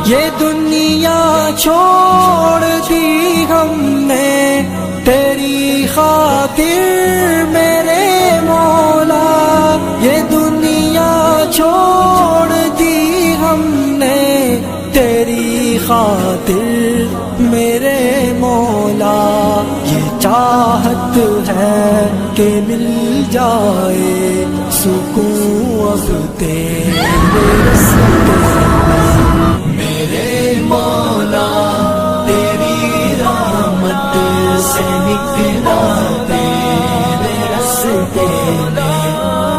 ये दुनिया छोड़ दी हमने तेरी खातिर मेरे मौला। ये दुनिया छोड़ दी हमने तेरी खातिर मेरे मौला। ये चाहत है कि मिल जाए सुकून अब तेरे रास्ते मेरे मौला। तेरी रहमत से निकला तेरे रास्ते में।